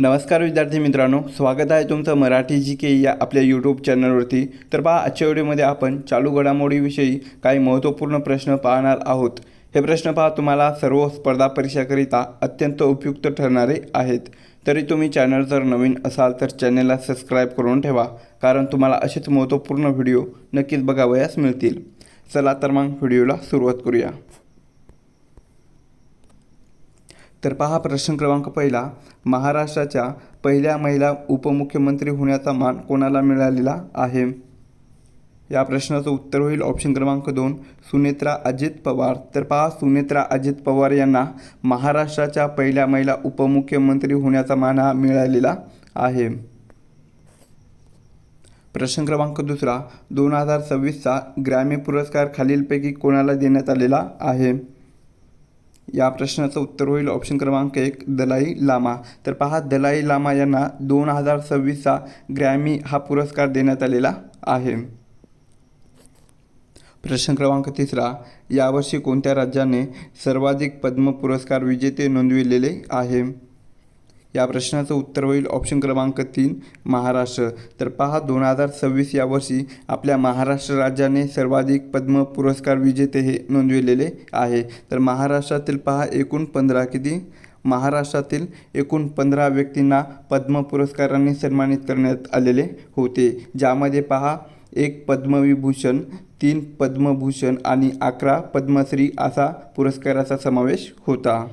नमस्कार विद्यार्थी मित्रांनो, स्वागत आहे तुमचं मराठी जी के या आपल्या यूट्यूब चॅनलवरती। तर पहा, आजच्या व्हिडिओमध्ये आपण चालू घडामोडीविषयी काही महत्त्वपूर्ण प्रश्न पाहणार आहोत। हे प्रश्न पहा तुम्हाला सर्व स्पर्धा परीक्षाकरिता अत्यंत उपयुक्त ठरणारे आहेत। तरी तुम्ही चॅनल जर नवीन असाल तर चॅनलला सबस्क्राईब करून ठेवा, कारण तुम्हाला असेच महत्त्वपूर्ण व्हिडिओ नक्कीच बघावयास मिळतील। चला तर मग व्हिडिओला सुरुवात करूया। तर पहा, प्रश्न क्रमांक पहिला, महाराष्ट्राच्या पहिल्या महिला उपमुख्यमंत्री होण्याचा मान कोणाला मिळालेला आहे? या प्रश्नाचं उत्तर होईल ऑप्शन क्रमांक 2, सुनेत्रा अजित पवार। तर पहा, सुनेत्रा अजित पवार यांना महाराष्ट्राच्या पहिल्या महिला उपमुख्यमंत्री होण्याचा मान हा मिळालेला आहे। प्रश्न क्रमांक दुसरा, 2026चा ग्रॅमी पुरस्कार खालीलपैकी कोणाला देण्यात आलेला आहे? या प्रश्नाचं उत्तर होईल ऑप्शन क्रमांक 1, दलाई लामा। तर पहा, दलाई लामा यांना 2026चा ग्रॅमी हा पुरस्कार देण्यात आलेला आहे। प्रश्न क्रमांक तिसरा, यावर्षी कोणत्या राज्याने सर्वाधिक पद्म पुरस्कार विजेते नोंदविलेले आहे? या प्रश्नाचं उत्तर होईल ऑप्शन क्रमांक 3, महाराष्ट्र। तर पहा, 2026 या वर्षी आपल्या महाराष्ट्र राज्याने सर्वाधिक पद्म पुरस्कार विजेते हे नोंदविलेले आहे। तर महाराष्ट्रातील पहा एकूण 15 व्यक्तींना पद्म पुरस्कारांनी सन्मानित करण्यात आलेले होते, ज्यामध्ये पहा 1 पद्मविभूषण, 3 पद्मभूषण आणि 11 पद्मश्री असा पुरस्काराचा समावेश होता।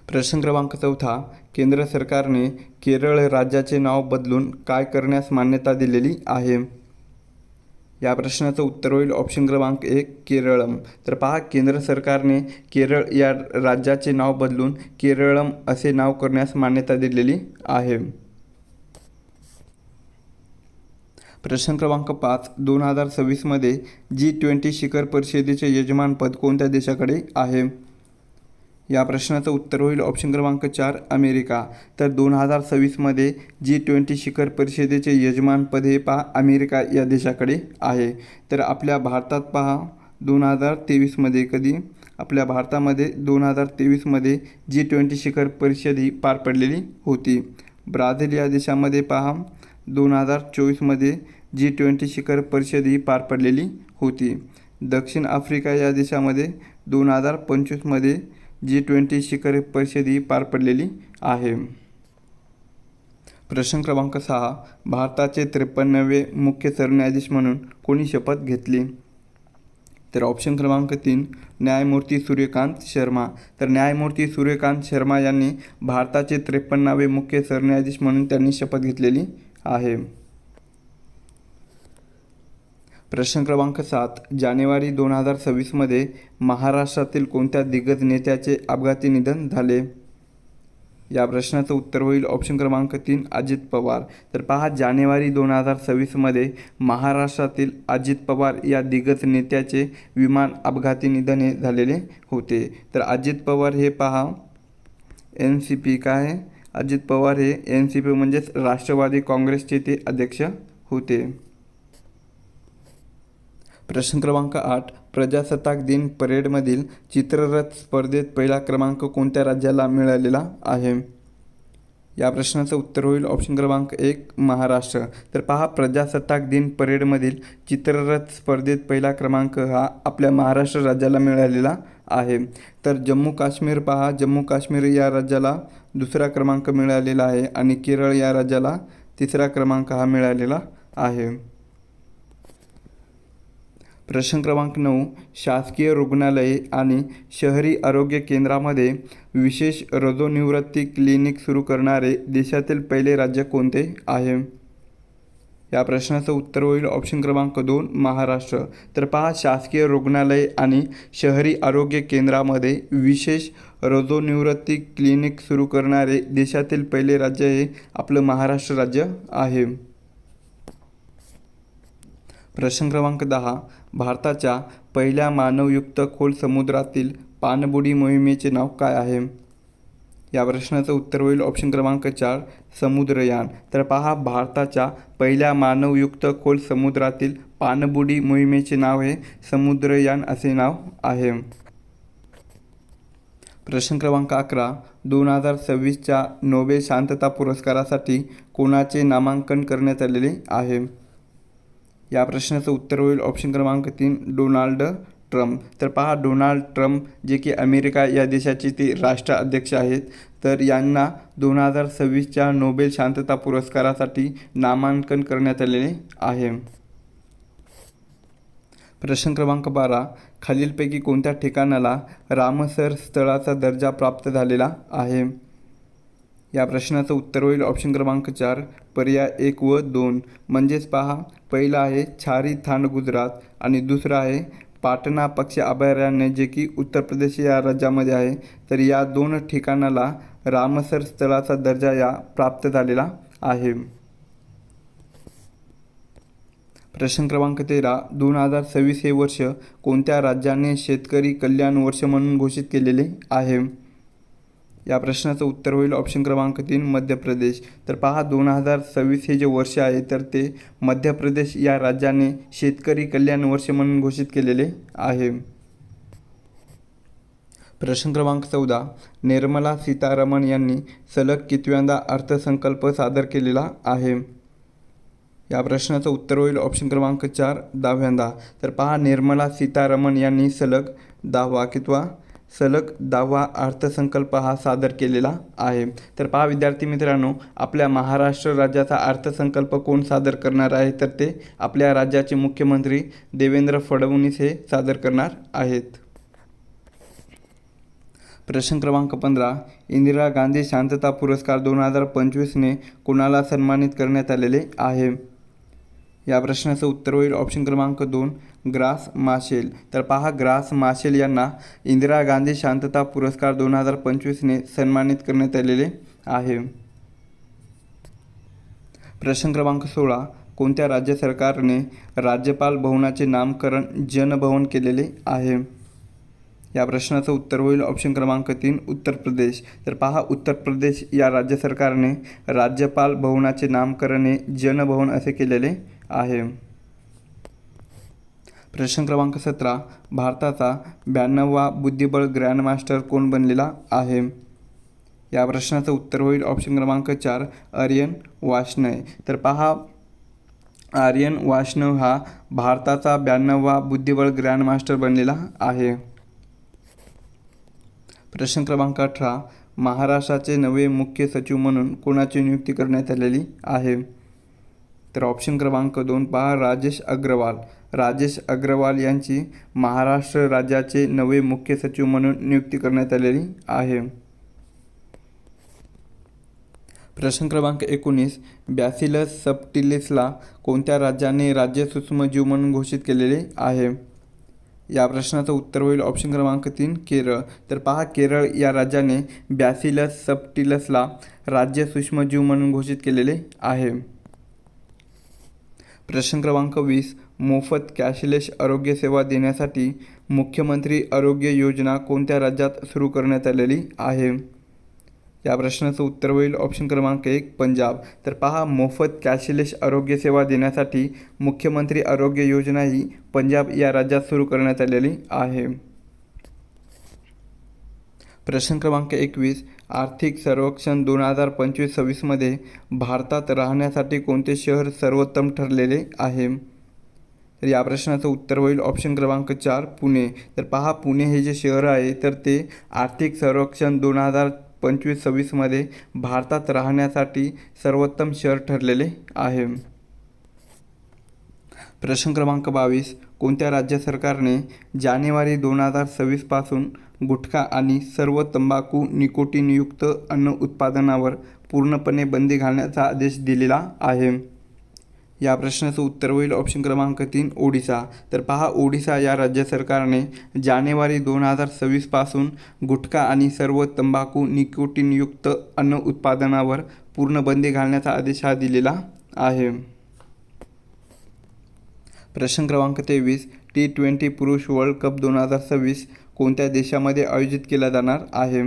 प्रश्न क्रमांक चौथा, केंद्र सरकारने केरळ राज्याचे नाव बदलून काय करण्यास मान्यता दिलेली आहे? या प्रश्नाचं उत्तर होईल ऑप्शन क्रमांक 1, केरळम। तर पहा, केंद्र सरकारने केरळ या राज्याचे नाव बदलून केरळम असे नाव करण्यास मान्यता दिलेली आहे। प्रश्न क्रमांक 5, 2026मध्ये G20 शिखर परिषदेचे यजमानपद कोणत्या देशाकडे आहे? या प्रश्नाचं उत्तर होईल ऑप्शन क्रमांक 4, अमेरिका। तर 2026मध्ये G20 शिखर परिषदेचे यजमानपद हे पहा अमेरिका या देशाकडे आहे। तर आपल्या भारतात पहा 2023मध्ये आपल्या भारतामध्ये 2023मध्ये G20 शिखर परिषद ही पार पडलेली होती। ब्राझील या देशामध्ये पहा 2024मध्ये G20 शिखर परिषद ही पार पडलेली होती। दक्षिण आफ्रिका या देशामध्ये 2025मध्ये G20 शिखर परिषद ही पार पडलेली आहे। प्रश्न क्रमांक 6, भारताचे 53वे मुख्य सरन्यायाधीश म्हणून कोणी शपथ घेतली? तर ऑप्शन क्रमांक 3, न्यायमूर्ती सूर्यकांत शर्मा। तर न्यायमूर्ती सूर्यकांत शर्मा यांनी भारताचे 53वे मुख्य सरन्यायाधीश म्हणून त्यांनी शपथ घेतलेली आहे। प्रश्न क्रमांक 7, जानेवारी 2026मध्ये महाराष्ट्रातील कोणत्या दिग्गज नेत्याचे अपघाती निधन झाले? या प्रश्नाचं उत्तर होईल ऑप्शन क्रमांक 3, अजित पवार। तर पहा, जानेवारी 2026मध्ये महाराष्ट्रातील अजित पवार या दिग्गज नेत्याचे विमान अपघाती निधन हे झालेले होते। तर अजित पवार हे पहा NCP अजित पवार हे NCP म्हणजेच राष्ट्रवादी काँग्रेसचे ते अध्यक्ष होते। प्रश्न क्रमांक 8, प्रजासत्ताक दिन परेडमधील चित्ररथ स्पर्धेत पहिला क्रमांक कोणत्या राज्याला मिळालेला आहे? या प्रश्नाचं उत्तर होईल ऑप्शन क्रमांक 1, महाराष्ट्र। तर पहा, प्रजासत्ताक दिन परेडमधील चित्ररथ स्पर्धेत पहिला क्रमांक हा आपल्या महाराष्ट्र राज्याला मिळालेला आहे। तर जम्मू काश्मीर पहा, जम्मू काश्मीर या राज्याला दुसरा क्रमांक मिळालेला आहे आणि केरळ या राज्याला तिसरा क्रमांक हा मिळालेला आहे। प्रश्न क्रमांक 9, शासकीय रुग्णालये आणि शहरी आरोग्य केंद्रामध्ये विशेष रजोनिवृत्ती क्लिनिक सुरू करणारे देशातील पहिले राज्य कोणते आहे? या प्रश्नाचं उत्तर होईल ऑप्शन क्रमांक 2, महाराष्ट्र। तर पहा, शासकीय रुग्णालय आणि शहरी आरोग्य केंद्रामध्ये विशेष रजोनिवृत्ती क्लिनिक सुरू करणारे देशातील पहिले राज्य हे आपलं महाराष्ट्र राज्य आहे। प्रश्न क्रमांक 10, भारताच्या पहिल्या मानवयुक्त खोल समुद्रातील पाणबुडी मोहिमेचे नाव काय आहे? या प्रश्नाचं उत्तर होईल ऑप्शन क्रमांक 4, समुद्रयान। तर पहा, भारताच्या पहिल्या मानवयुक्त खोल समुद्रातील पाणबुडी मोहिमेचे नाव हे समुद्रयान असे नाव आहे। प्रश्न क्रमांक 11. 2026च्या नोबेल शांतता पुरस्कारासाठी कोणाचे नामांकन करण्यात आलेले आहे? या प्रश्नाचं उत्तर होईल ऑप्शन क्रमांक 3, डोनाल्ड ट्रम्प. तर पहा, डोनाल्ड ट्रम्प जे की अमेरिका या देशाचे ते राष्ट्राध्यक्ष आहेत, तर यांना 2026च्या नोबेल शांतता पुरस्कारासाठी नामांकन करण्यात आलेले आहे. प्रश्न क्रमांक 12. खालीलपैकी कोणत्या ठिकाणाला रामसर स्थळाचा दर्जा प्राप्त झालेला आहे? या प्रश्नाचं उत्तर होईल ऑप्शन क्रमांक 4, पर्याय 1 व 2. म्हणजेच पहा, पहिलं आहे छारी थांड गुजरात आणि दुसरं आहे पाटणा पक्षी अभयारण्य जे की उत्तर प्रदेश या राज्यामध्ये आहे. तर या 2 ठिकाणाला रामसर स्थळाचा दर्जा या प्राप्त झालेला आहे. प्रश्न क्रमांक 13. 2026 हे वर्ष कोणत्या राज्याने शेतकरी कल्याण वर्ष म्हणून घोषित केलेले आहे? या प्रश्नाचं उत्तर होईल ऑप्शन क्रमांक 3, मध्य प्रदेश. तर पहा, 2026 हे जे वर्ष आहे तर ते मध्य प्रदेश या राज्याने शेतकरी कल्याण वर्ष म्हणून घोषित केलेले आहे. प्रश्न क्रमांक 14. निर्मला सीतारामन यांनी सलग कितव्यांदा अर्थसंकल्प सादर केलेला आहे? या प्रश्नाचं उत्तर होईल ऑप्शन क्रमांक 4, 10व्यांदा. तर पहा, निर्मला सीतारामन यांनी सलग 10वा अर्थसंकल्प हा सादर केलेला आहे. तर पहा विद्यार्थी मित्रांनो, आपल्या महाराष्ट्र राज्याचा अर्थसंकल्प कोण सादर करणार आहे? तर ते आपल्या राज्याचे मुख्यमंत्री देवेंद्र फडणवीस हे सादर करणार आहेत. प्रश्न क्रमांक 15. इंदिरा गांधी शांतता पुरस्कार 2025ने कोणाला सन्मानित करण्यात आलेले आहे? या प्रश्नाचं उत्तर होईल ऑप्शन क्रमांक 2, ग्रास माशेल. तर पहा, ग्रास माशेल यांना इंदिरा गांधी शांतता पुरस्कार 2025ने सन्मानित करण्यात आलेले आहे. प्रश्न क्रमांक 16. कोणत्या राज्य सरकारने राज्यपाल भवनाचे नामकरण जनभवन केलेले आहे? या प्रश्नाचं उत्तर होईल ऑप्शन क्रमांक 3, उत्तर प्रदेश. तर पहा, उत्तर प्रदेश या राज्य सरकारने राज्यपाल भवनाचे नामकरण हे जनभवन असे केलेले आहे. प्रश्न क्रमांक 17. भारताचा 92वा बुद्धिबळ ग्रँडमास्टर कोण बनलेला आहे? या प्रश्नाचं उत्तर होईल ऑप्शन क्रमांक 4, आर्यन वाशनय. तर पहा, आर्यन वाशनव हा भारताचा 92वा बुद्धिबळ ग्रँडमास्टर बनलेला आहे. प्रश्न क्रमांक 18. महाराष्ट्राचे नवे मुख्य सचिव म्हणून कोणाची नियुक्ती करण्यात आलेली आहे? तर ऑप्शन क्रमांक 2 पहा, राजेश अग्रवाल. राजेश अग्रवाल यांची महाराष्ट्र राज्याचे नवे मुख्य सचिव म्हणून नियुक्ती करण्यात आलेली आहे. प्रश्न क्रमांक 19. बॅसिलस सबटिलिसला कोणत्या राज्याने राज्य सूक्ष्मजीव म्हणून घोषित केलेले आहे? या प्रश्नाचं उत्तर होईल ऑप्शन क्रमांक 3, केरळ. तर पहा, केरळ या राज्याने बॅसिलस सबटिलसला राज्य सूक्ष्मजीव म्हणून घोषित केलेले आहे. प्रश्न क्रमांक 20. मोफत कॅशलेस आरोग्य सेवा देण्यासाठी मुख्यमंत्री आरोग्य योजना कोणत्या राज्यात सुरू करण्यात आलेली आहे? या प्रश्नाचं उत्तर होईल ऑप्शन क्रमांक 1, पंजाब. तर पहा, मोफत कॅशलेस आरोग्य सेवा देण्यासाठी मुख्यमंत्री आरोग्य योजना ही पंजाब या राज्यात सुरू करण्यात आलेली आहे. प्रश्न क्रमांक 21. आर्थिक सर्वेक्षण 2025-26 मध्ये भारतात राहण्यासाठी कोणते शहर सर्वोत्तम ठरलेले आहे? तर या प्रश्नाचं उत्तर होईल ऑप्शन क्रमांक 4, पुणे. तर पहा, पुणे हे जे शहर आहे तर ते आर्थिक सर्वेक्षण 2025-26 मध्ये भारतात राहण्यासाठी सर्वोत्तम शहर ठरलेले आहे. प्रश्न क्रमांक 22. कोणत्या राज्य सरकारने जानेवारी 2026 पासून गुटखा आणि सर्व तंबाखू निकोटीनयुक्त अन्न उत्पादनावर पूर्णपणे बंदी घालण्याचा आदेश दिलेला आहे? या प्रश्नाचं उत्तर होईल ऑप्शन क्रमांक 3, ओडिशा. तर पहा, ओडिशा या राज्य सरकारने जानेवारी 2026 पासून गुटखा आणि सर्व तंबाखू निकोटीनयुक्त अन्न उत्पादनावर पूर्ण बंदी घालण्याचा आदेश हा दिलेला आहे. प्रश्न क्रमांक 23. T20 पुरुष वर्ल्ड कप 2026 कोणत्या देशामध्ये आयोजित केला जाणार आहे?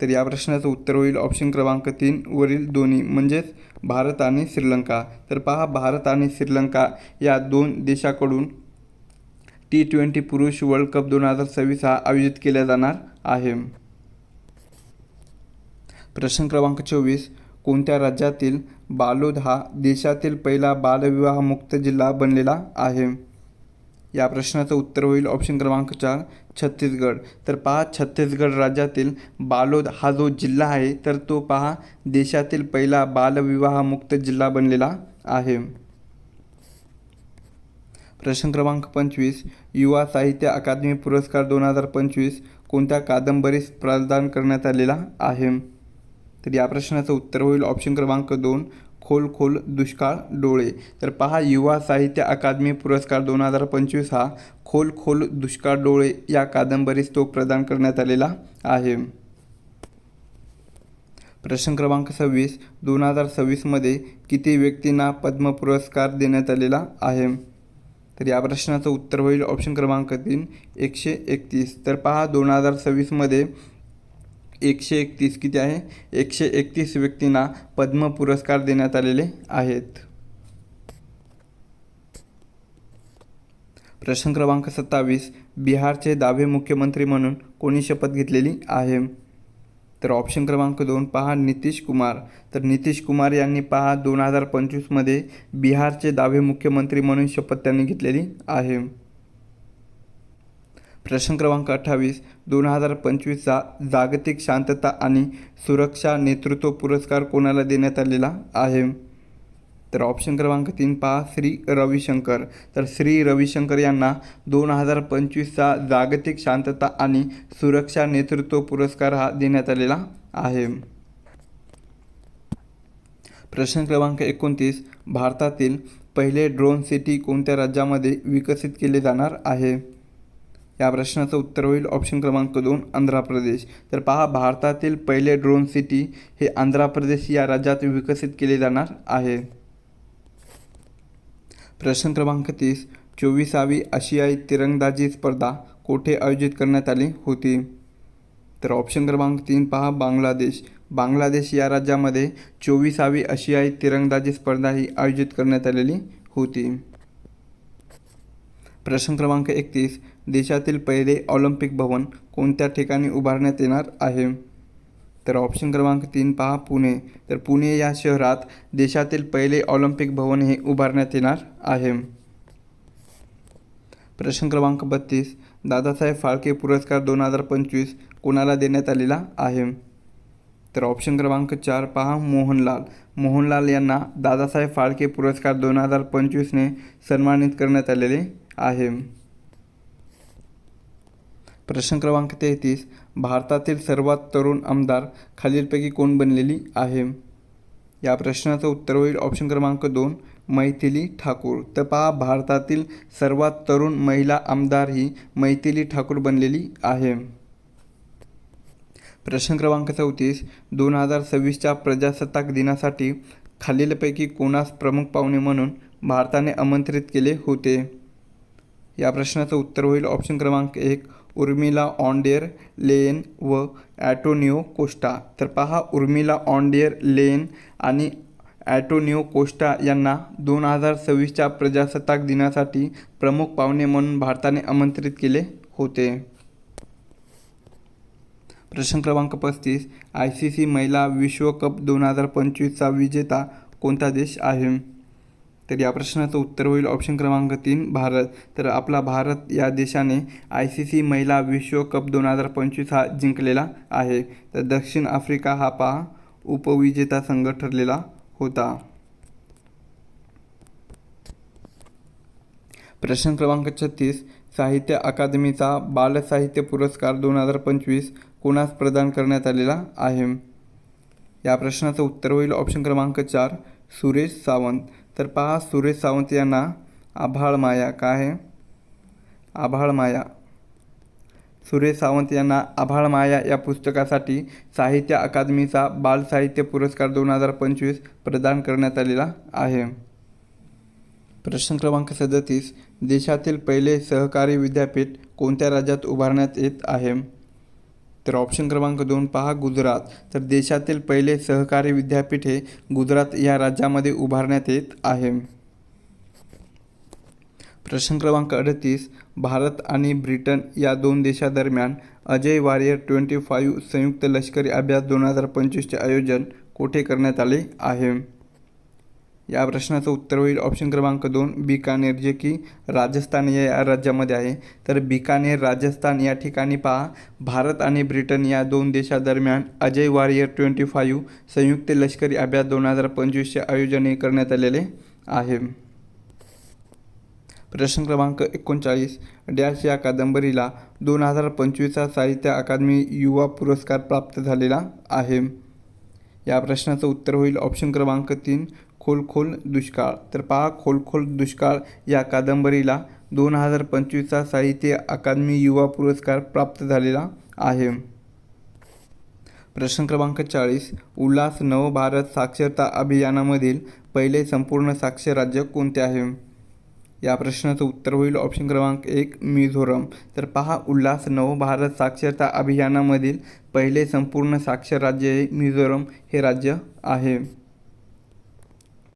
तर या प्रश्नाचं उत्तर होईल ऑप्शन क्रमांक 3 वरील दोन्ही, म्हणजेच भारत आणि श्रीलंका. तर पहा, भारत आणि श्रीलंका या 2 देशाकडून T20 पुरुष वर्ल्ड कप 2026 हा आयोजित केला जाणार आहे. प्रश्न क्रमांक 24. कोणत्या राज्यातील बालोद हा देशातील पहिला बालविवाहमुक्त जिल्हा बनलेला आहे? या प्रश्नाचं उत्तर होईल ऑप्शन क्रमांक 4 छत्तीसगड. तर पहा, छत्तीसगड राज्यातील बालोद हा जो जिल्हा आहे तर तो पहा देशातील पहिला बालविवाहमुक्त जिल्हा बनलेला आहे. प्रश्न क्रमांक 25. युवा साहित्य अकादमी पुरस्कार 2025 कोणत्या कादंबरीस प्रदान करण्यात आलेला आहे? तर या प्रश्नाचं उत्तर होईल ऑप्शन क्रमांक 2 खोल खोल दुष्काळ डोळे. तर पहा, युवा साहित्य अकादमी पुरस्कार 2025 हा खोल खोल दुष्काळ डोळे या कादंबरीस तो प्रदान करण्यात आलेला आहे. प्रश्न क्रमांक 26. 2026 मध्ये किती व्यक्तींना पद्म पुरस्कार देण्यात आलेला आहे? तर या प्रश्नाचं उत्तर होईल ऑप्शन क्रमांक 3 131. तर पहा, 2026 मध्ये 131 किती आहे? 131 व्यक्तींना पद्म पुरस्कार देण्यात आलेले आहेत. प्रश्न क्रमांक 27. बिहारचे 10वे मुख्यमंत्री म्हणून कोणी शपथ घेतलेली आहे? तर ऑप्शन क्रमांक 2 पहा नितीश कुमार. तर नितीश कुमार यांनी पहा 2025 मध्ये बिहारचे 10वे मुख्यमंत्री म्हणून शपथ त्यांनी घेतलेली आहे. प्रश्न क्रमांक 28. 2025चा जागतिक शांतता आणि सुरक्षा नेतृत्व पुरस्कार कोणाला देण्यात आलेला आहे? तर ऑप्शन क्रमांक 3 पहा श्री रविशंकर. तर श्री रविशंकर यांना 2025चा जागतिक शांतता आणि सुरक्षा नेतृत्व पुरस्कार हा देण्यात आलेला आहे. प्रश्न क्रमांक 29. भारतातील पहिले ड्रोन सिटी कोणत्या राज्यामध्ये विकसित केले जाणार आहे? या प्रश्नाचं उत्तर होईल ऑप्शन क्रमांक 2 आंध्र प्रदेश. तर पहा, भारतातील पहिले ड्रोन सिटी हे आंध्र प्रदेश या राज्यात विकसित केले जाणार आहे. प्रश्न क्रमांक 30. 24वी आशियाई तिरंदाजी स्पर्धा कोठे आयोजित करण्यात आली होती? तर ऑप्शन क्रमांक 3 पहा बांगलादेश. बांगलादेश या राज्यामध्ये 24वी आशियाई तिरंदाजी स्पर्धा ही आयोजित करण्यात आलेली होती. प्रश्न क्रमांक 31. देशातील पहिले ऑलिम्पिक भवन कोणत्या ठिकाणी उभारण्यात येणार आहे? तर ऑप्शन क्रमांक 3 पहा पुणे. तर पुणे या शहरात देशातील पहिले ऑलिम्पिक भवन हे उभारण्यात येणार आहे. प्रश्न क्रमांक 32. दादासाहेब फाळके पुरस्कार 2025 कोणाला देण्यात आलेला आहे? तर ऑप्शन क्रमांक 4 पहा मोहनलाल. मोहनलाल यांना दादासाहेब फाळके पुरस्कार 2025ने सन्मानित करण्यात आलेले आहे. प्रश्न क्रमांक 33. भारतातील सर्वात तरुण आमदार खालीलपैकी कोण बनलेली आहे? या प्रश्नाचं उत्तर होईल ऑप्शन क्रमांक 2 मैथिली ठाकूर. तर पहा, भारतातील सर्वात तरुण महिला आमदार ही मैथिली ठाकूर बनलेली आहे. प्रश्न क्रमांक 34. 2026च्या प्रजासत्ताक दिनासाठी खालीलपैकी कोणास प्रमुख पाहुणे म्हणून भारताने आमंत्रित केले होते? या प्रश्नाचं उत्तर होईल ऑप्शन क्रमांक 1 उर्मिला ऑन डेर लेयन व ॲटोनियो कोस्टा. तर पहा, उर्मिला ऑन डेर लेयन आणि ॲटोनियो कोस्टा यांना 2026च्या प्रजासत्ताक दिनासाठी प्रमुख पाहुणे म्हणून भारताने आमंत्रित केले होते. प्रश्न क्रमांक 35. ICC महिला विश्वकप 2025चा विजेता कोणता देश आहे? तर या प्रश्नाचं उत्तर होईल ऑप्शन क्रमांक 3 भारत. तर आपला भारत या देशाने ICC महिला विश्वकप 2025 हा जिंकलेला आहे. तर दक्षिण आफ्रिका हा पहा उपविजेता संघ ठरलेला होता. प्रश्न क्रमांक 36. साहित्य अकादमीचा बालसाहित्य पुरस्कार 2025 कोणास प्रदान करण्यात आलेला आहे? या प्रश्नाचं उत्तर होईल ऑप्शन क्रमांक 4 सुरेश सावंत. तर पहा, सुरेश सावंत यांना आभाळमाया काय आहे? आभाळमाया. सुरेश सावंत यांना आभाळमाया या पुस्तकासाठी साहित्य अकादमीचा बालसाहित्य पुरस्कार 2025 प्रदान करण्यात आलेला आहे. प्रश्न क्रमांक 37. देशातील पहिले सहकारी विद्यापीठ कोणत्या राज्यात उभारण्यात येत आहे? तर ऑप्शन क्रमांक 2 पहा गुजरात. तर देशातील पहिले सहकारी विद्यापीठ हे गुजरात या राज्यामध्ये उभारण्यात येत आहे. प्रश्न क्रमांक 38. भारत आणि ब्रिटन या दोन देशांदरम्यान अजय वारियर 25 संयुक्त लष्करी अभ्यास 2025चे आयोजन कोठे करण्यात आले आहे? या प्रश्नाचं उत्तर होईल ऑप्शन क्रमांक 2 बिकानेर, जे की राजस्थान या राज्यामध्ये आहे. तर बिकानेर राजस्थान या ठिकाणी पहा, भारत आणि ब्रिटन या दोन देशांदरम्यान अजय वारियर 25 संयुक्त लष्करी अभ्यास 2025चे आयोजन हे करण्यात आलेले आहे. प्रश्न क्रमांक 39. डॅश या कादंबरीला 2025चा साहित्य अकादमी युवा पुरस्कार प्राप्त झालेला आहे? या प्रश्नाचं उत्तर होईल ऑप्शन क्रमांक 3 खोल दुष्काळ. तर पहा, खोल दुष्काळ या कादंबरीला 2025चा साहित्य अकादमी युवा पुरस्कार प्राप्त झालेला आहे. प्रश्न क्रमांक 40. उल्हास नवभारत साक्षरता अभियानामधील पहिले संपूर्ण साक्षर राज्य कोणते आहे? या प्रश्नाचं उत्तर होईल ऑप्शन क्रमांक 1 मिझोरम. तर पहा, उल्हास नवभारत साक्षरता अभियानामधील पहिले संपूर्ण साक्षर राज्य हे मिझोरम हे राज्य आहे.